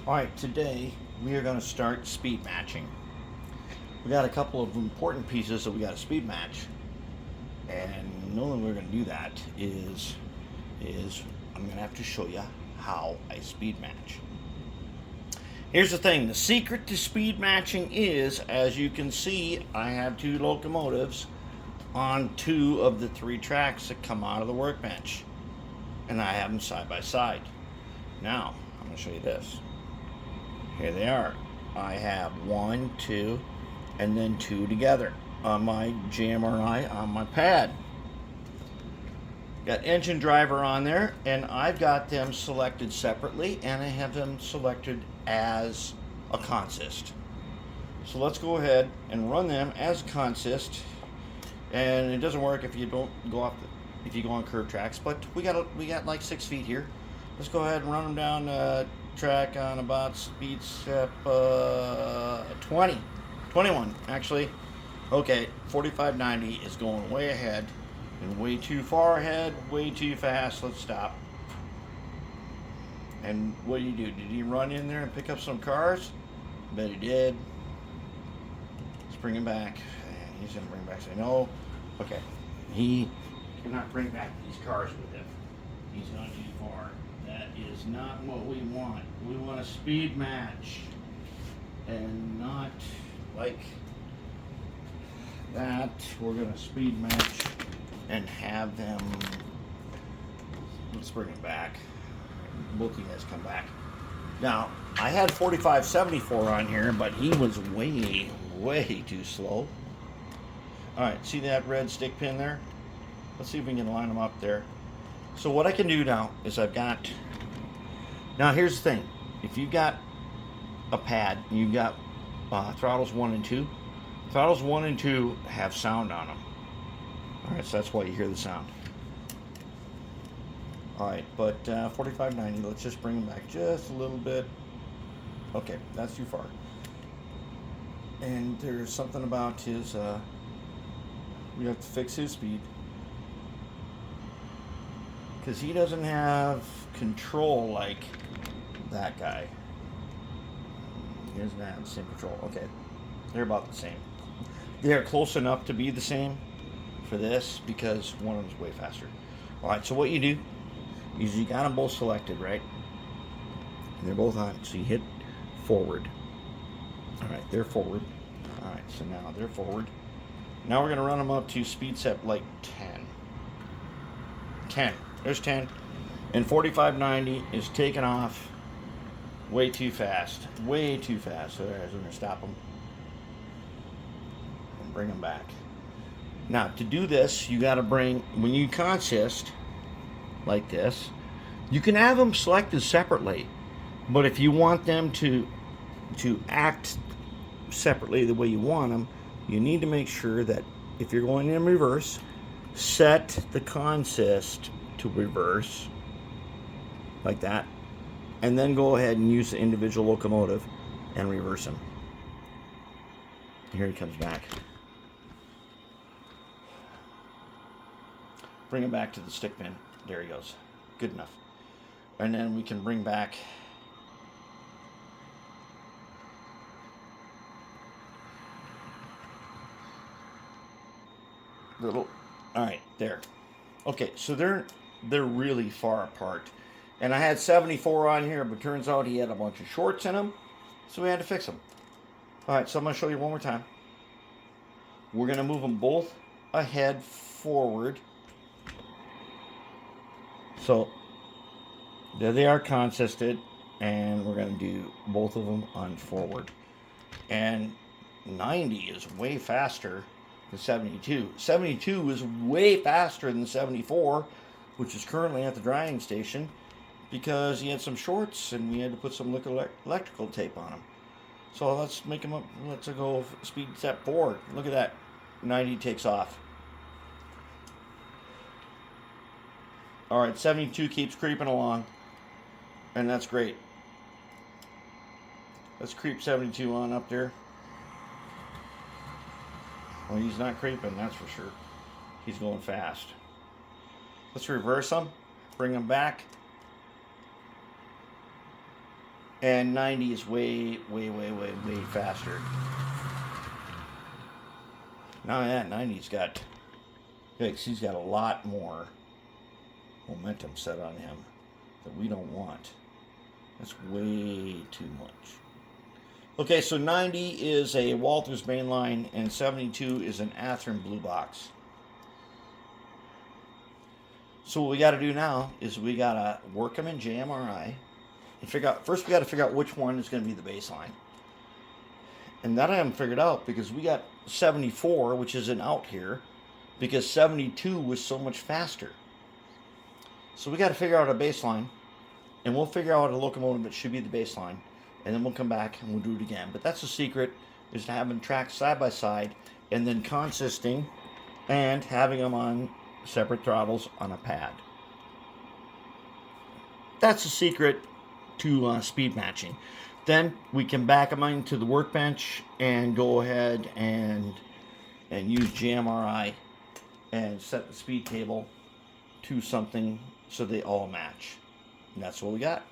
Alright, today we are going to start speed matching. We got a couple of important pieces that we got to speed match. And the only way we're going to do that is I'm going to have to show you how I speed match. Here's the thing, the secret to speed matching is, as you can see, I have two locomotives on two of the three tracks that come out of the workbench. And I have them side by side. Now, I'm going to show you this. Here they are. I have one, two, and then two together on my JMRI on my pad. Got engine driver on there, and I've got them selected separately, and I have them selected as a consist. So let's go ahead and run them as a consist. And it doesn't work if you don't go off if you go on curved tracks, but we got like 6 feet here. Let's go ahead and run them down track on about speed step 21 actually. Okay, 4590 is going way ahead and way too far ahead, way too fast. Let's stop. And what do? Did he run in there and pick up some cars? Bet he did. Let's bring him back. And he's gonna bring back, say no. Okay, he cannot bring back these cars with him. He's gone too far. That is not what we want. We want a speed match, and not like that. We're gonna speed match and have them. Let's bring him back. Both of you guys come back. Now, I had 4574 on here, but he was way too slow. Alright, see that red stick pin there? Let's see if we can line them up there. So what I can do now is now here's the thing. If you've got a pad, and you've got throttles 1 and 2. Throttles 1 and 2 have sound on them. Alright, so that's why you hear the sound. Alright, but 4590, let's just bring him back just a little bit. Okay, that's too far. And there's something about his, we have to fix his speed. Because he doesn't have control like that guy. He doesn't have the same control. Okay, they're about the same. They're close enough to be the same for this because one of them's way faster. Alright, so what you do is you got them both selected, right? And they're both on, so you hit forward. Alright, they're forward. Alright, so now they're forward. Now we're going to run them up to speed step like 10. 10. There's 10. And 4590 is taking off way too fast. Way too fast. So there's, we're going to stop them and bring them back. Now, to do this, you got to bring, when you consist like this, you can have them selected separately. But if you want them to act separately the way you want them, you need to make sure that if you're going in reverse, set the consist to reverse like that, and then go ahead and use the individual locomotive and reverse them. Here he comes back. Bring him back to the stick pin. There he goes. Good enough. And then we can bring back little. All right, there. Okay, so they're really far apart. And I had 74 on here, but turns out he had a bunch of shorts in him, so we had to fix them. All right, so I'm going to show you one more time. We're going to move them both ahead forward. So there they are consisted, and we're going to do both of them on forward. And 90 is way faster than 72. 72 is way faster than 74, which is currently at the drying station, because he had some shorts and we had to put some electrical tape on him. So let's make him up. Let's go speed step 4. Look at that. 90 takes off. Alright, 72 keeps creeping along, and that's great. Let's creep 72 on up there. Well, he's not creeping, that's for sure. He's going fast. Let's reverse him, bring him back. And 90 is way faster. Now that 90's got, he's got a lot more momentum set on him that we don't want. That's way too much. Okay, so 90 is a Walters mainline and 72 is an Athearn blue box. So what we got to do now is we got to work them in JMRI and figure out, first we got to figure out which one is going to be the baseline. And that I haven't figured out because we got 74, which isn't out here, because 72 was so much faster. So we got to figure out a baseline, and we'll figure out a locomotive that should be the baseline, and then we'll come back and we'll do it again. But that's the secret, is to have them tracked side by side, and then consisting, and having them on separate throttles on a pad. That's the secret to speed matching. Then we can back them into the workbench and go ahead and use JMRI and set the speed table to something so they all match. And that's what we got.